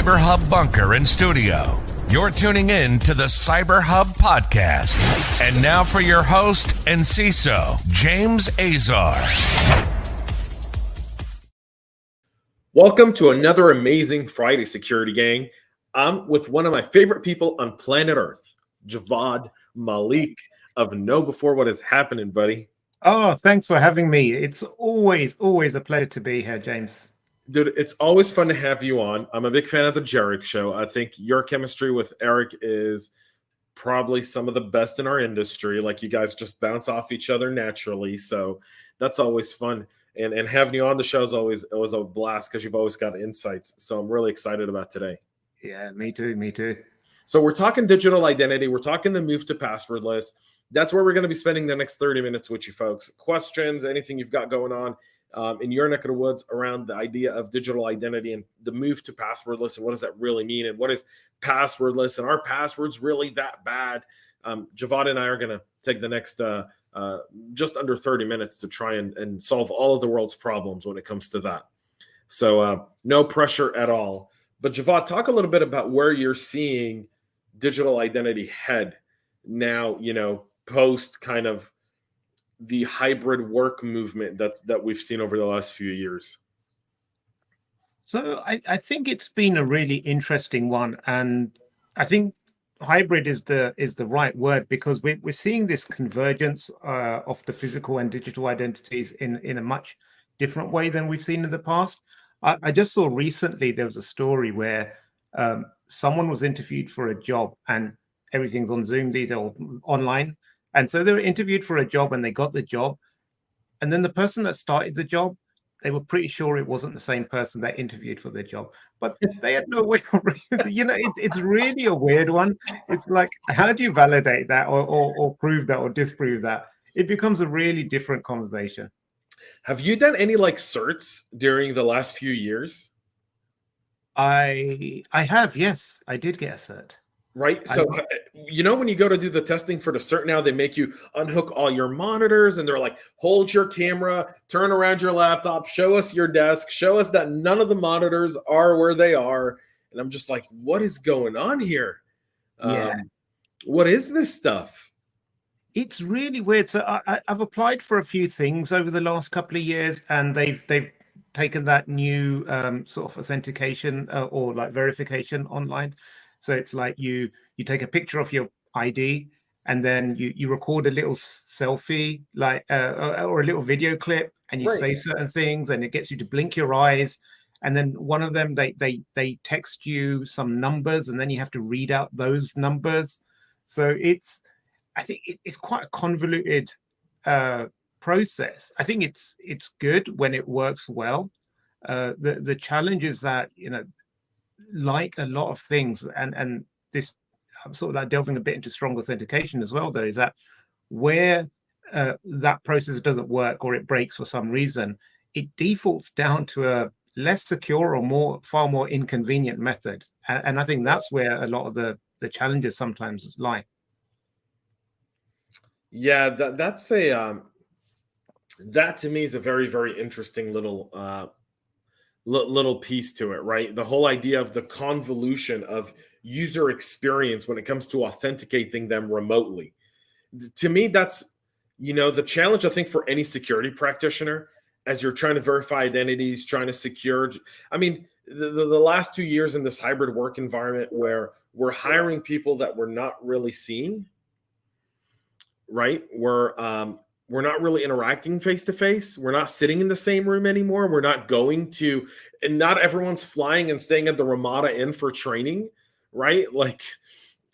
CyberHub bunker and studio. You're tuning in to the CyberHub Podcast. And now for your host and CISO, James Azar. Welcome to another amazing Friday, security gang. I'm with one of my favorite people on planet Earth, Javvad Malik of KnowBe4. What is happening, buddy? Oh, thanks for having me. It's always a pleasure to be here, James. Dude, it's always fun to have you on. I'm a big fan of the Jarek show. I think your chemistry with Eric is probably some of the best in our industry. Like, you guys just bounce off each other naturally. So that's always fun. And having you on the show is always a blast because you've always got insights. So I'm really excited about today. Yeah, me too. So we're talking digital identity. We're talking the move to passwordless. That's where we're going to be spending the next 30 minutes with you folks. Questions, anything you've got going on in your neck of the woods around the idea of digital identity and the move to passwordless, and what does that really mean? And what is passwordless? And are passwords really that bad? Javvad and I are going to take the next just under 30 minutes to try and solve all of the world's problems when it comes to that. So no pressure at all. But Javvad, talk a little bit about where you're seeing digital identity head now, post kind of the hybrid work movement that we've seen over the last few years. So I think it's been a really interesting one, and I think hybrid is the right word, because we're seeing this convergence of the physical and digital identities in a much different way than we've seen in the past. I just saw recently there was a story where someone was interviewed for a job, and everything's on Zoom, these are online. And so they were interviewed for a job and they got the job. And then the person that started the job, they were pretty sure it wasn't the same person that interviewed for the job. But they had no way of, it's really a weird one. It's like, how do you validate that or prove that or disprove that? It becomes a really different conversation. Have you done any certs during the last few years? I have, yes. I did get a cert. Right. So, when you go to do the testing for the cert now, they make you unhook all your monitors and they're like, hold your camera, turn around your laptop, show us your desk, show us that none of the monitors are where they are. And I'm just like, what is going on here? Yeah. What is this stuff? It's really weird. So I've applied for a few things over the last couple of years, and they've taken that new sort of authentication or verification online. So it's like you take a picture of your ID, and then you record a little selfie, or a little video clip, and you say certain things, and it gets you to blink your eyes. And then one of them, they text you some numbers, and then you have to read out those numbers. So I think it's quite a convoluted process. I think it's good when it works well. The challenge is that, like a lot of things, and this, I'm sort of delving a bit into strong authentication as well, though, is that where that process doesn't work or it breaks for some reason, it defaults down to a less secure or far more inconvenient method. And I think that's where a lot of the challenges sometimes lie. Yeah, that to me is a very, very interesting little piece to it, right? The whole idea of the convolution of user experience when it comes to authenticating them remotely. To me, that's, the challenge, I think, for any security practitioner as you're trying to verify identities, trying to secure. I mean, the last 2 years in this hybrid work environment where we're hiring people that we're not really seeing, right? We're not really interacting face to face. We're not sitting in the same room anymore. We're not going to, and not everyone's flying and staying at the Ramada Inn for training, right? Like,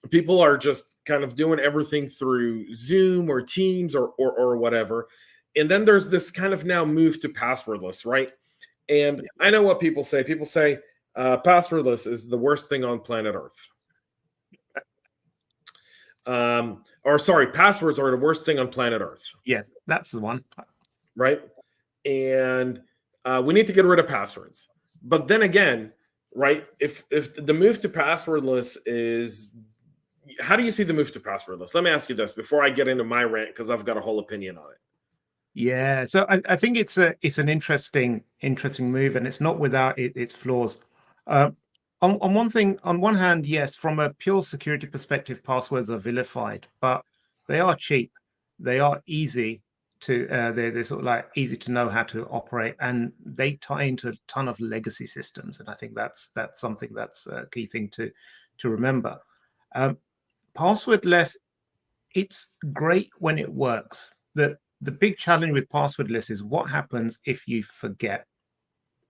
people are just kind of doing everything through Zoom or Teams or whatever. And then there's this kind of now move to passwordless, right? And I know what people say. People say passwordless is the worst thing on planet Earth. Passwords are the worst thing on planet Earth. Yes, that's the one. Right? And we need to get rid of passwords. But then again, right, if the move to passwordless is, how do you see the move to passwordless? Let me ask you this before I get into my rant, because I've got a whole opinion on it. Yeah, so I think it's an interesting move, and it's not without its flaws. on one hand, yes, from a pure security perspective, passwords are vilified, but they are cheap. They are easy to they're sort of like easy to know how to operate, and they tie into a ton of legacy systems. And I think that's something that's a key thing to remember. Passwordless, it's great when it works. The big challenge with passwordless is what happens if you forget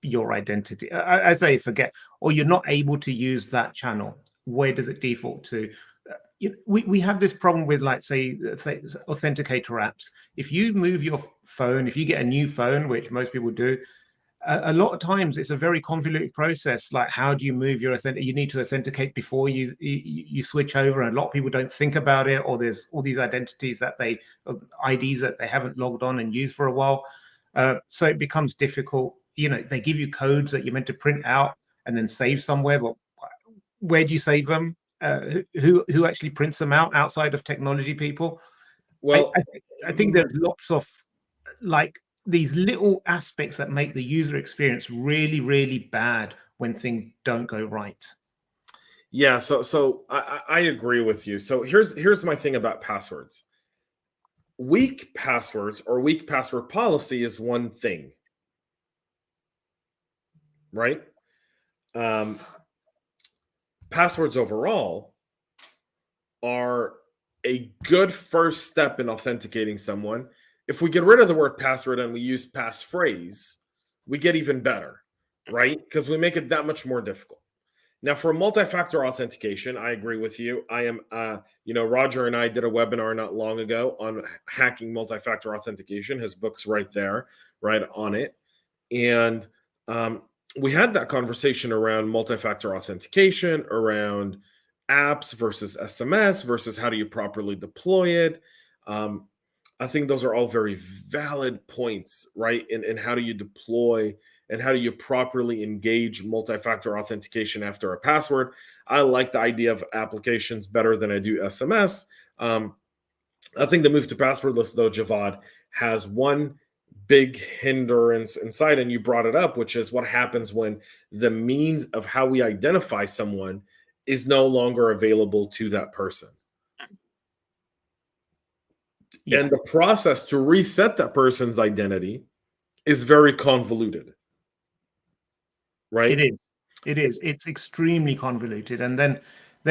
your identity. I say forget, or you're not able to use that channel. Where does it default to? We have this problem with, like, say, authenticator apps. If you move your phone, if you get a new phone, which most people do, a lot of times it's a very convoluted process. Like, how do you move your you need to authenticate before you switch over, and a lot of people don't think about it, or there's all these identities that IDs that they haven't logged on and used for a while. So it becomes difficult. They give you codes that you're meant to print out and then save somewhere, but where do you save them? Who actually prints them out outside of technology people? Well, I think there's lots of like these little aspects that make the user experience really, really bad when things don't go right. Yeah, so I agree with you. So here's my thing about passwords. Weak passwords or weak password policy is one thing, right? Passwords overall are a good first step in authenticating someone. If we get rid of the word password and we use passphrase, we get even better, right? Because we make it that much more difficult. Now, for multi-factor authentication, I agree with you. I am, Roger and I did a webinar not long ago on hacking multi-factor authentication. His book's right there, right on it. And we had that conversation around multi-factor authentication, around apps versus SMS versus how do you properly deploy it. I think those are all very valid points, right? And how do you deploy and how do you properly engage multi-factor authentication after a password? I like the idea of applications better than I do SMS. I think the move to passwordless, though, Javvad, has one big hindrance inside, and you brought it up, which is what happens when the means of how we identify someone is no longer available to that person. Yeah. And the process to reset that person's identity is very convoluted. Right? It is. It's extremely convoluted. And then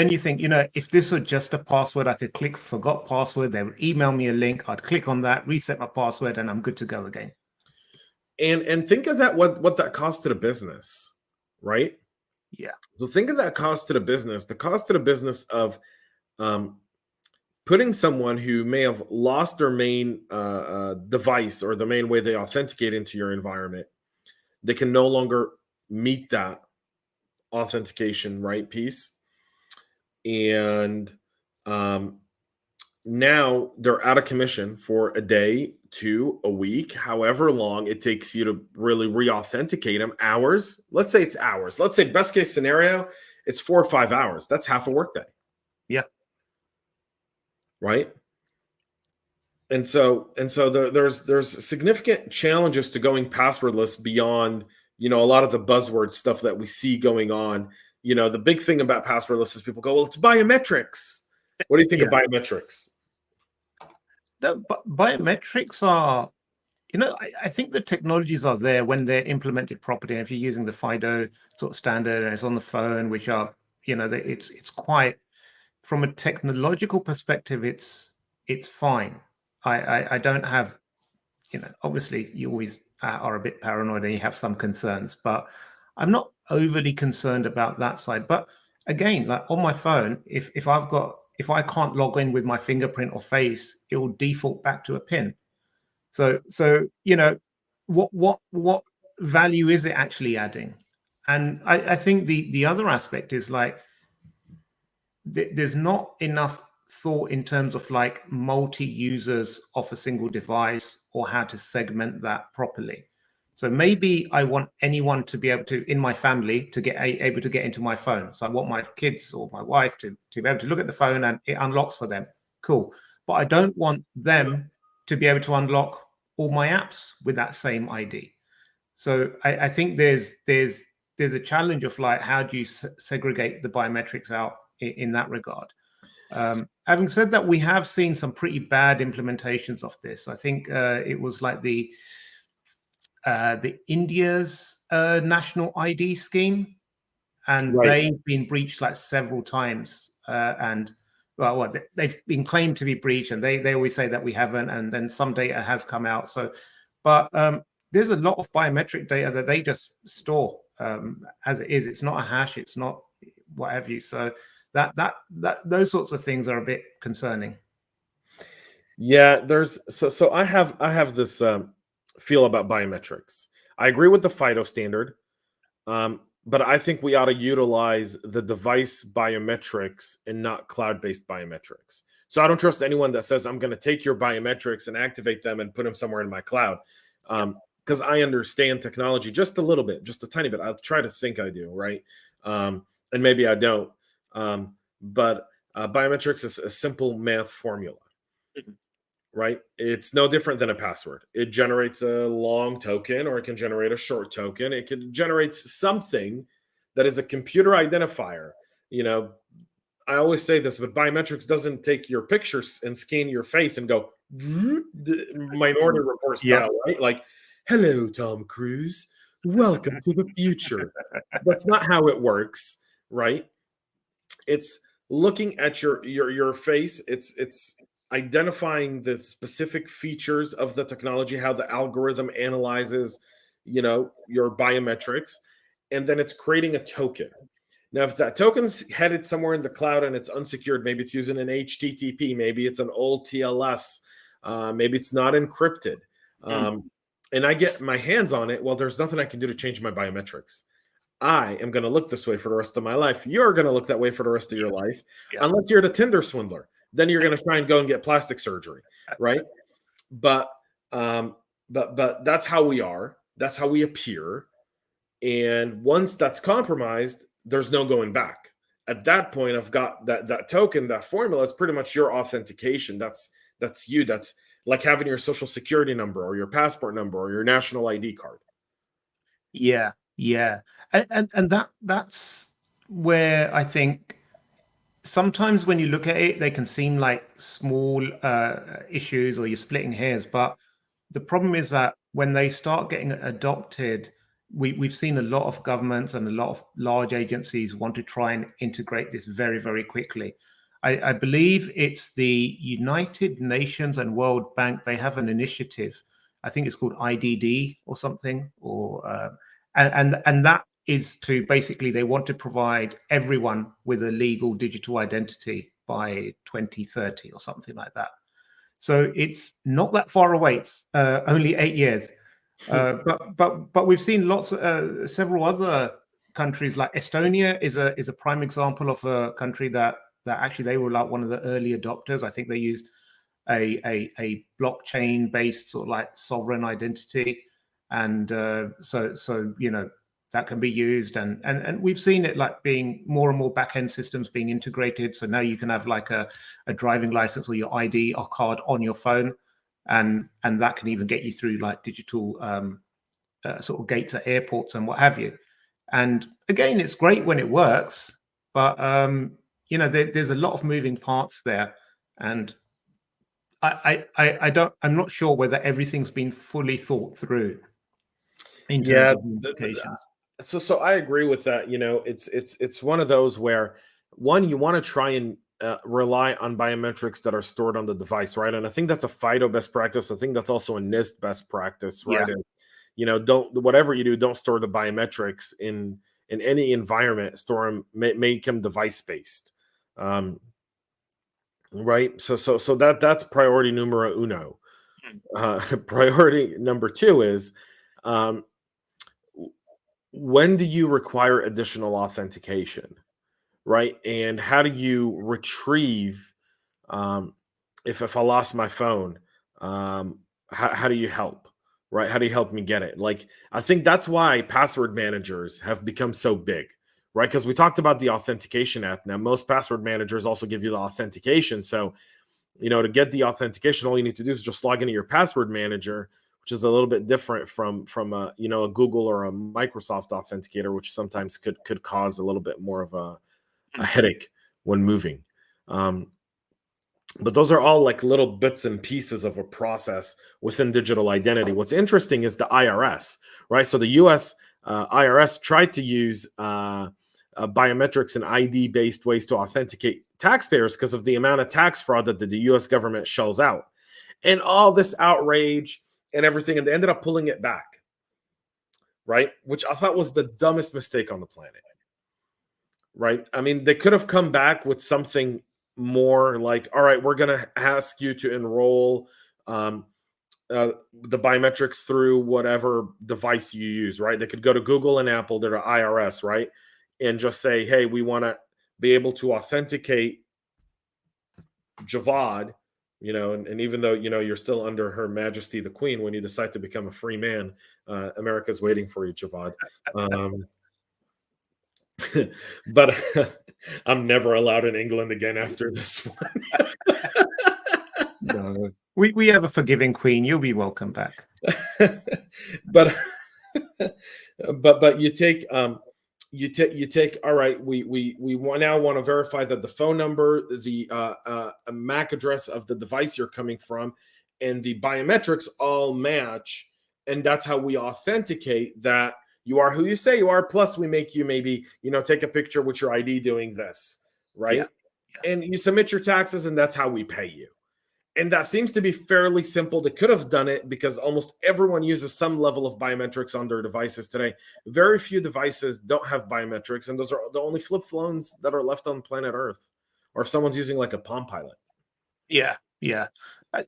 you think, if this were just a password, I could click forgot password. They would email me a link. I'd click on that, reset my password, and I'm good to go again. And think of that, what that costs to the business, right? Yeah. So think of that cost to the business, the cost to the business of putting someone who may have lost their main device or the main way they authenticate into your environment. They can no longer meet that authentication right piece, and now they're out of commission for a day to a week, however long it takes you to really re-authenticate them. Hours, let's say it's hours. Let's say best case scenario, it's 4 or 5 hours. That's half a workday. Yeah. Right. And so there's significant challenges to going passwordless beyond a lot of the buzzword stuff that we see going on. The big thing about passwordless is people go, well, it's biometrics. What do you think of biometrics? No, but biometrics are, I think the technologies are there when they're implemented properly. And if you're using the FIDO sort of standard and it's on the phone, which are, it's quite, from a technological perspective, it's fine. I don't have, obviously you always are a bit paranoid and you have some concerns, but I'm not overly concerned about that side. But again, like on my phone, if I can't log in with my fingerprint or face, it will default back to a PIN. So what value is it actually adding? And I think the other aspect is like there's not enough thought in terms of like multi-users of a single device or how to segment that properly. So maybe I want anyone to be able to, in my family, to get able to get into my phone. So I want my kids or my wife to be able to look at the phone and it unlocks for them. Cool. But I don't want them to be able to unlock all my apps with that same ID. So I think there's there's a challenge of like, how do you segregate the biometrics out in that regard? Having said that, we have seen some pretty bad implementations of this. I think it was like the India's national ID scheme, and they've been breached like several times. And well, they've been claimed to be breached, and they always say that we haven't, and then some data has come out. So, but there's a lot of biometric data that they just store as it is. It's not a hash. It's not what have you. So that those sorts of things are a bit concerning. Yeah, there's so I have this feel about biometrics. I agree with the FIDO standard, but I think we ought to utilize the device biometrics and not cloud-based biometrics. So I don't trust anyone that says I'm going to take your biometrics and activate them and put them somewhere in my cloud, because I understand technology just a little bit, just a tiny bit. I'll try to think I do, right? And maybe I don't. But biometrics is a simple math formula. Right? It's no different than a password. It generates a long token, or it can generate a short token. It can generate something that is a computer identifier. You know, I always say this, but biometrics doesn't take your pictures and scan your face and go Minority Report style, right? Like, hello, Tom Cruise, welcome to the future. That's not how it works, right? It's looking at your face. It's identifying the specific features of the technology, how the algorithm analyzes, your biometrics, and then it's creating a token. Now, if that token's headed somewhere in the cloud and it's unsecured, maybe it's using an HTTP, maybe it's an old TLS, maybe it's not encrypted, and I get my hands on it, well, there's nothing I can do to change my biometrics. I am going to look this way for the rest of my life. You're going to look that way for the rest of your life, unless you're the Tinder swindler. Then you're going to try and go and get plastic surgery, right? But that's how we are. That's how we appear. And once that's compromised, there's no going back. At that point, I've got that token, that formula is pretty much your authentication. That's you. That's like having your social security number or your passport number or your national ID card. Yeah. And that's where I think sometimes when you look at it, they can seem like small issues or you're splitting hairs. But the problem is that when they start getting adopted, we've seen a lot of governments and a lot of large agencies want to try and integrate this very, very quickly. I believe it's the United Nations and World Bank. They have an initiative. I think it's called IDD or something, and that is to basically, they want to provide everyone with a legal digital identity by 2030 or something like that. So it's not that far away. It's only 8 years. But we've seen several other countries, like Estonia is a prime example of a country that actually they were like one of the early adopters. I think they used a blockchain based sort of like sovereign identity, and so that can be used, and we've seen it like being more and more back-end systems being integrated. So now you can have like a driving license or your ID or card on your phone, and that can even get you through like digital sort of gates at airports and what have you. And again, it's great when it works, but there's a lot of moving parts there, and I'm not sure whether everything's been fully thought through in terms of implications. So I agree with that. It's one of those where, one, you want to try and rely on biometrics that are stored on the device, right? And I think that's a FIDO best practice. I think that's also a NIST best practice, right? Yeah. And, don't, whatever you do, don't store the biometrics in any environment. Store them, make them device based, right? So that's priority numero uno. Priority number two is, when do you require additional authentication, right? And how do you retrieve, if I lost my phone, how do you help, right? How do you help me get it? Like, I think that's why password managers have become so big, right? Because we talked about the authentication app. Now, most password managers also give you the authentication. So, to get the authentication, all you need to do is just log into your password manager, which is a little bit different from a Google or a Microsoft authenticator, which sometimes could cause a little bit more of a headache when moving. But those are all like little bits and pieces of a process within digital identity. What's interesting is the IRS, right? So the US IRS tried to use biometrics and ID-based ways to authenticate taxpayers because of the amount of tax fraud that the US government shells out. And all this outrage and everything, and they ended up pulling it back, right? Which I thought was the dumbest mistake on the planet, right? I mean, they could have come back with something more like, all right, we're going to ask you to enroll the biometrics through whatever device you use, right? They could go to Google and Apple, they're the IRS, right? And just say, hey, we want to be able to authenticate Javvad, and even though, you're still under Her Majesty the Queen, when you decide to become a free man, America's waiting for you, Javvad. But I'm never allowed in England again after this one. No. We have a forgiving queen. You'll be welcome back. But you take all right, we now want to verify that the phone number, the MAC address of the device you're coming from, and the biometrics all match, and that's how we authenticate that you are who you say you are. Plus, we make you maybe take a picture with your ID doing this, right? Yeah. And you submit your taxes, and that's how we pay you. And that seems to be fairly simple. They could have done it because almost everyone uses some level of biometrics on their devices today. Very few devices don't have biometrics, and those are the only flip phones that are left on planet Earth. Or if someone's using like a Palm Pilot. Yeah. I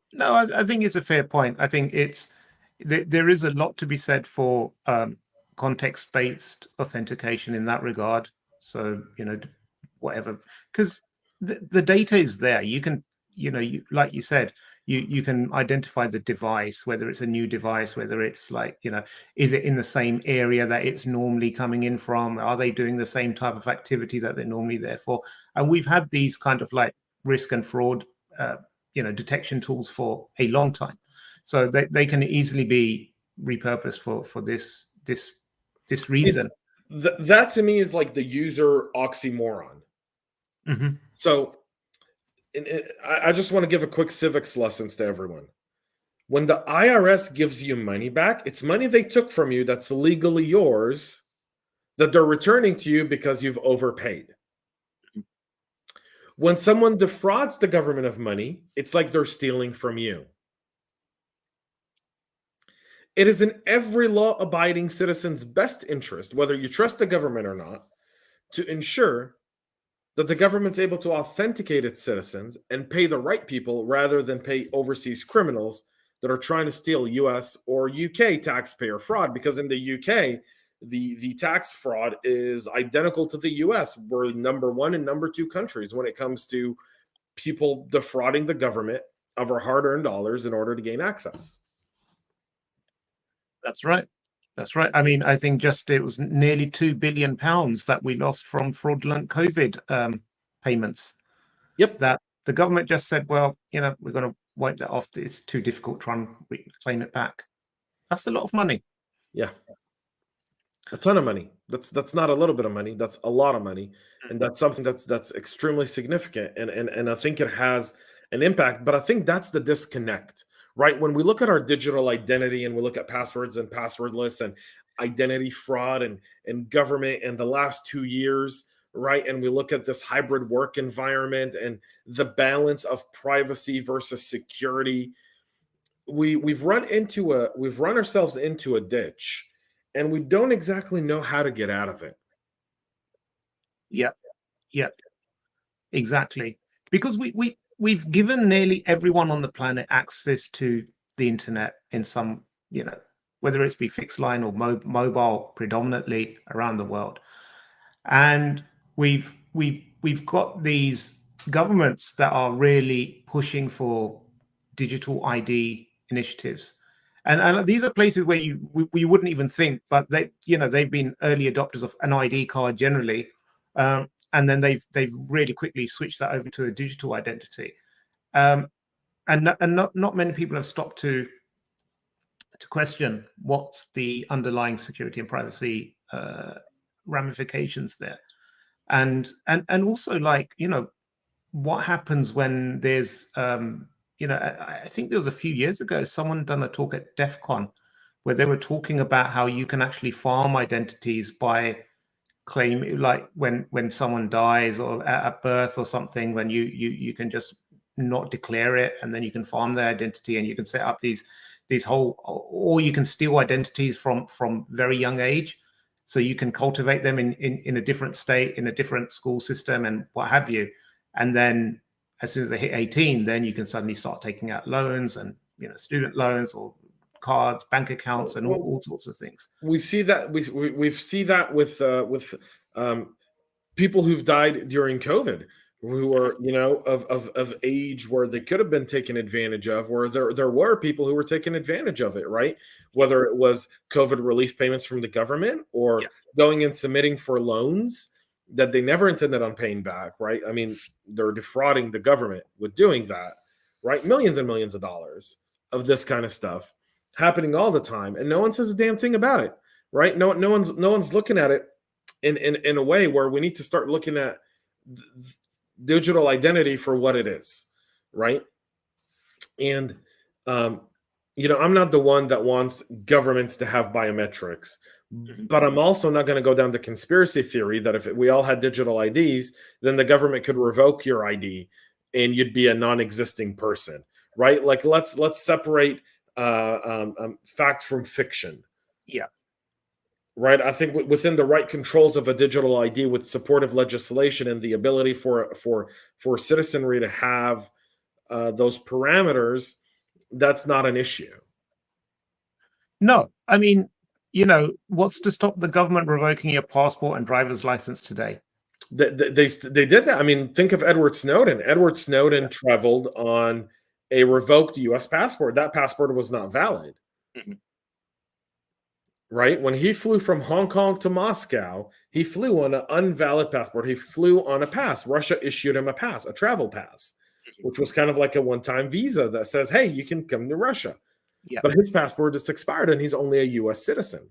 think it's a fair point. I think there is a lot to be said for context-based authentication in that regard. So, whatever, because the data is there. You can, like you said, you can identify the device, whether it's a new device, whether it's like, is it in the same area that it's normally coming in from? Are they doing the same type of activity that they're normally there for? And we've had these kind of like risk and fraud, detection tools for a long time. So they can easily be repurposed for this reason. That to me is like the user oxymoron. Mm-hmm. So I just want to give a quick civics lessons to everyone. When the IRS gives you money back, it's money they took from you that's legally yours, that they're returning to you because you've overpaid. When someone defrauds the government of money, it's like they're stealing from you. It is in every law-abiding citizen's best interest, whether you trust the government or not, to ensure that the government's able to authenticate its citizens and pay the right people rather than pay overseas criminals that are trying to steal US or UK taxpayer fraud. Because in the UK, the tax fraud is identical to the US. We're number one and number two countries when it comes to people defrauding the government of our hard-earned dollars in order to gain access. That's right. I mean, I think it was nearly £2 billion that we lost from fraudulent COVID payments. Yep. That the government just said, well, we're going to wipe that off. It's too difficult to try and claim it back. That's a lot of money. Yeah. A ton of money. That's not a little bit of money. That's a lot of money. And that's something that's extremely significant. And I think it has an impact. But I think that's the disconnect. Right? When we look at our digital identity and we look at passwords and passwordless and identity fraud and government in the last 2 years, right? And we look at this hybrid work environment and the balance of privacy versus security, we've run ourselves into a ditch, and we don't exactly know how to get out of it. Yep, exactly. Because we've given nearly everyone on the planet access to the internet in some, whether it's be fixed line or mobile predominantly around the world. And we've got these governments that are really pushing for digital ID initiatives. And these are places where you wouldn't even think, but they've been early adopters of an ID card generally. And then they've really quickly switched that over to a digital identity, and not many people have stopped to to question what's the underlying security and privacy ramifications there, and also, like, what happens when there's I think there was a few years ago someone done a talk at DEF CON where they were talking about how you can actually farm identities by claim, like when someone dies or at birth or something, when you can just not declare it, and then you can farm their identity, and you can set up these whole, or you can steal identities from very young age, so you can cultivate them in a different state, in a different school system and what have you, and then as soon as they hit 18, then you can suddenly start taking out loans and student loans or cards, bank accounts, and all sorts of things. We see that we see that with people who've died during COVID, who are of age where they could have been taken advantage of, where there were people who were taking advantage of it, right? Whether it was COVID relief payments from the government or going and submitting for loans that they never intended on paying back, right? I mean, they're defrauding the government with doing that, right? Millions and millions of dollars of this kind of stuff happening all the time, and no one says a damn thing about it, right? No one's looking at it in a way where we need to start looking at digital identity for what it is, right? And I'm not the one that wants governments to have biometrics, but I'm also not going to go down the conspiracy theory that if we all had digital IDs, then the government could revoke your ID and you'd be a non-existing person, right? Like let's separate fact from fiction. Yeah. Right. I think within the right controls of a digital ID, with supportive legislation and the ability for citizenry to have those parameters, that's not an issue. No, I mean, what's to stop the government revoking your passport and driver's license today? They did that. I mean, think of Edward Snowden. Edward Snowden traveled on a revoked U.S. passport. That passport was not valid. Mm-hmm. Right? When he flew from Hong Kong to Moscow, he flew on an invalid passport. He flew on a pass. Russia issued him a pass, a travel pass, which was kind of like a one-time visa that says, hey, you can come to Russia. Yeah. But his passport is expired and he's only a U.S. citizen.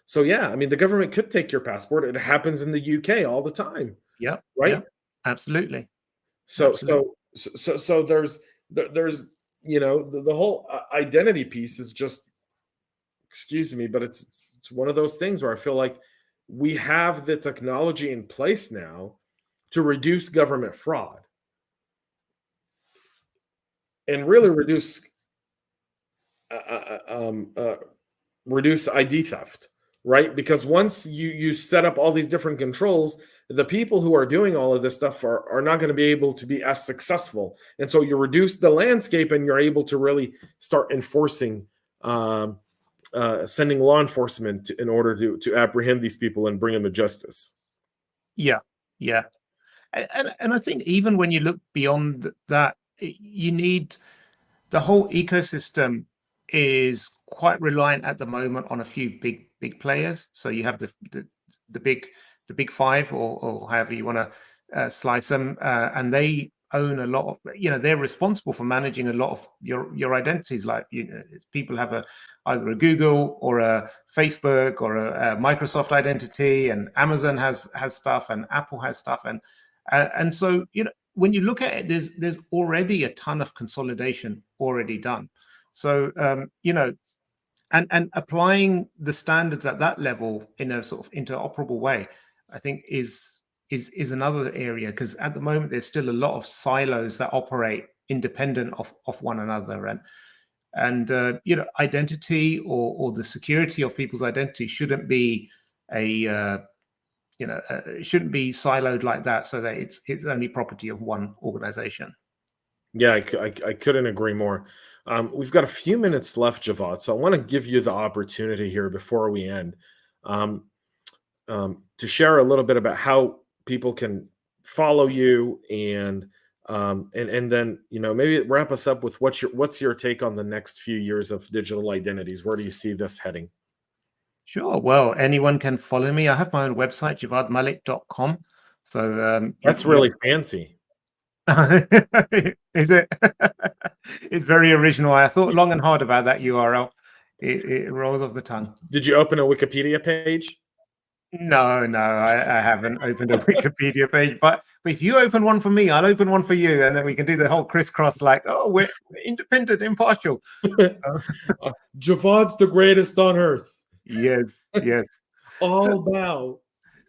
So, yeah, I mean, the government could take your passport. It happens in the UK all the time. Yeah. Right? Yeah, absolutely. So there's the whole identity piece is just, excuse me, but it's one of those things where I feel like we have the technology in place now to reduce government fraud and really reduce ID theft, right? Because once you set up all these different controls, the people who are doing all of this stuff are not going to be able to be as successful. And so you reduce the landscape and you're able to really start enforcing sending law enforcement in order to apprehend these people and bring them to justice. Yeah. And I think even when you look beyond that, you need, the whole ecosystem is quite reliant at the moment on a few big players. So you have the big five, or however you want to slice them, and they own a lot of, they're responsible for managing a lot of your identities. Like, people have either a Google or a Facebook or a Microsoft identity, and Amazon has stuff, and Apple has stuff, and so when you look at it, there's already a ton of consolidation already done. So and applying the standards at that level in a sort of interoperable way, I think is another area, because at the moment there's still a lot of silos that operate independent of one another, and identity or the security of people's identity shouldn't be it shouldn't be siloed like that, so that it's only property of one organization. Yeah, I couldn't agree more. We've got a few minutes left, Javvad, so I want to give you the opportunity here before we end to share a little bit about how people can follow you, and then maybe wrap us up with what's your take on the next few years of digital identities. Where do you see this heading? Sure. Well, anyone can follow me. I have my own website, javvadmalik.com. So that's really fancy. Is it? It's very original. I thought long and hard about that URL. It rolls off the tongue. Did you open a Wikipedia page? No, I haven't opened a Wikipedia page. But if you open one for me, I'll open one for you, and then we can do the whole crisscross. Like, oh, we're independent, impartial. Javad's the greatest on earth. Yes. All bow.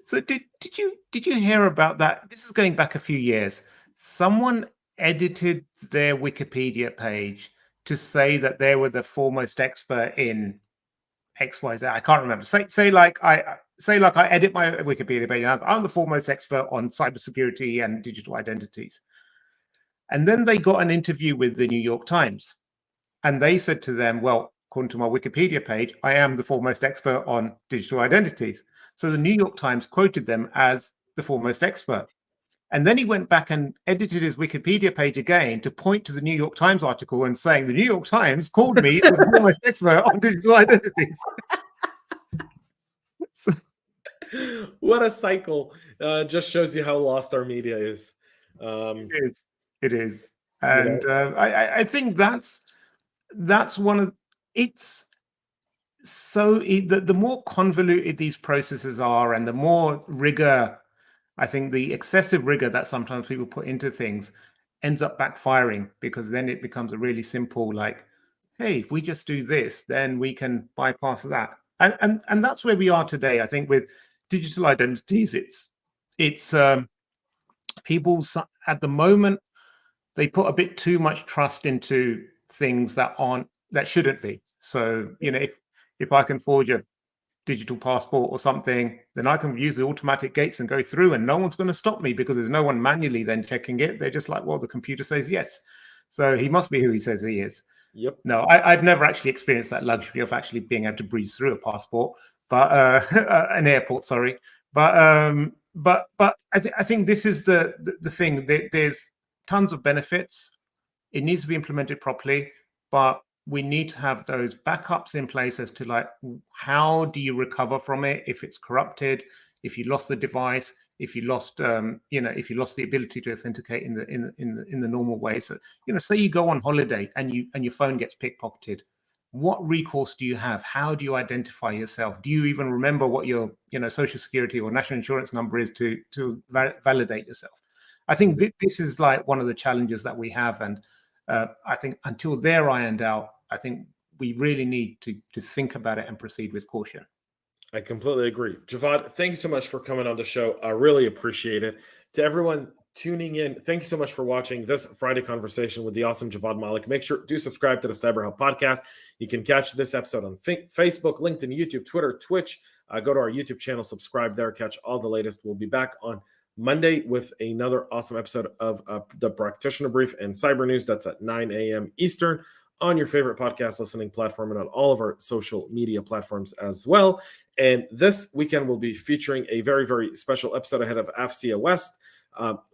So did you hear about that? This is going back a few years. Someone edited their Wikipedia page to say that they were the foremost expert in XYZ. I can't remember. Say like I edit my Wikipedia page. I'm the foremost expert on cybersecurity and digital identities. And then they got an interview with the New York Times, and they said to them, well, according to my Wikipedia page, I am the foremost expert on digital identities. So the New York Times quoted them as the foremost expert. And then he went back and edited his Wikipedia page again to point to the New York Times article and saying, the New York Times called me the foremost expert on digital identities. So, what a cycle. Just shows you how lost our media is. It is. And I think that's one of it's so the more convoluted these processes are, and the more rigor, I think the excessive rigor that sometimes people put into things ends up backfiring, because then it becomes a really simple, like, hey, if we just do this, then we can bypass that. And that's where we are today. I think with digital identities, it's people at the moment, they put a bit too much trust into things that shouldn't be. So, if I can forge a digital passport or something, then I can use the automatic gates and go through, and no one's going to stop me because there's no one manually then checking it. They're just like, well, the computer says yes, so he must be who he says he is. Yep. No, I've never actually experienced that luxury of actually being able to breeze through a passport, but an airport, sorry. But I think this is the thing. There's tons of benefits. It needs to be implemented properly, but we need to have those backups in place as to, like, how do you recover from it if it's corrupted, if you lost the device, if you lost if you lost the ability to authenticate in the normal way. So, say you go on holiday and your phone gets pickpocketed. What recourse do you have? How do you identify yourself? Do you even remember what your social security or national insurance number is to validate yourself? I think this is like one of the challenges that we have, and I think until they're ironed out, I think we really need to think about it and proceed with caution. I completely agree. Javvad, thank you so much for coming on the show. I really appreciate it. To everyone tuning in, thank you so much for watching this Friday conversation with the awesome Javvad Malik. Make sure to subscribe to the CyberHub Podcast. You can catch this episode on Facebook, LinkedIn, YouTube, Twitter, Twitch. Go to our YouTube channel, subscribe there, catch all the latest. We'll be back on Monday with another awesome episode of the Practitioner Brief and Cyber News. That's at 9 a.m. Eastern on your favorite podcast listening platform and on all of our social media platforms as well. And this weekend we'll be featuring a very, very special episode ahead of AFCEA West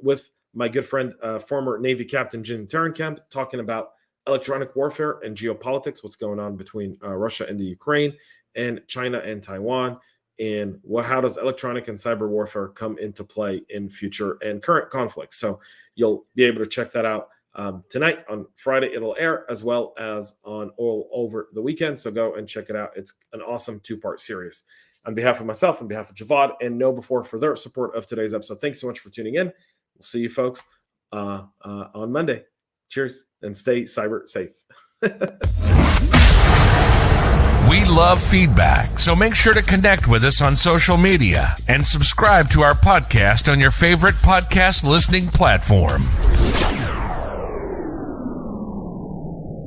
with my good friend, former Navy Captain Jim Terenkamp, talking about electronic warfare and geopolitics, what's going on between Russia and the Ukraine, and China and Taiwan, and how does electronic and cyber warfare come into play in future and current conflicts. So you'll be able to check that out tonight. On Friday it'll air, as well as on all over the weekend, so go and check it out. It's an awesome 2-part series. On behalf of myself, on behalf of Javvad and KnowBe4 for their support of today's episode, thanks so much for tuning in. We'll see you folks on Monday. Cheers, and stay cyber safe. We love feedback, so make sure to connect with us on social media and subscribe to our podcast on your favorite podcast listening platform.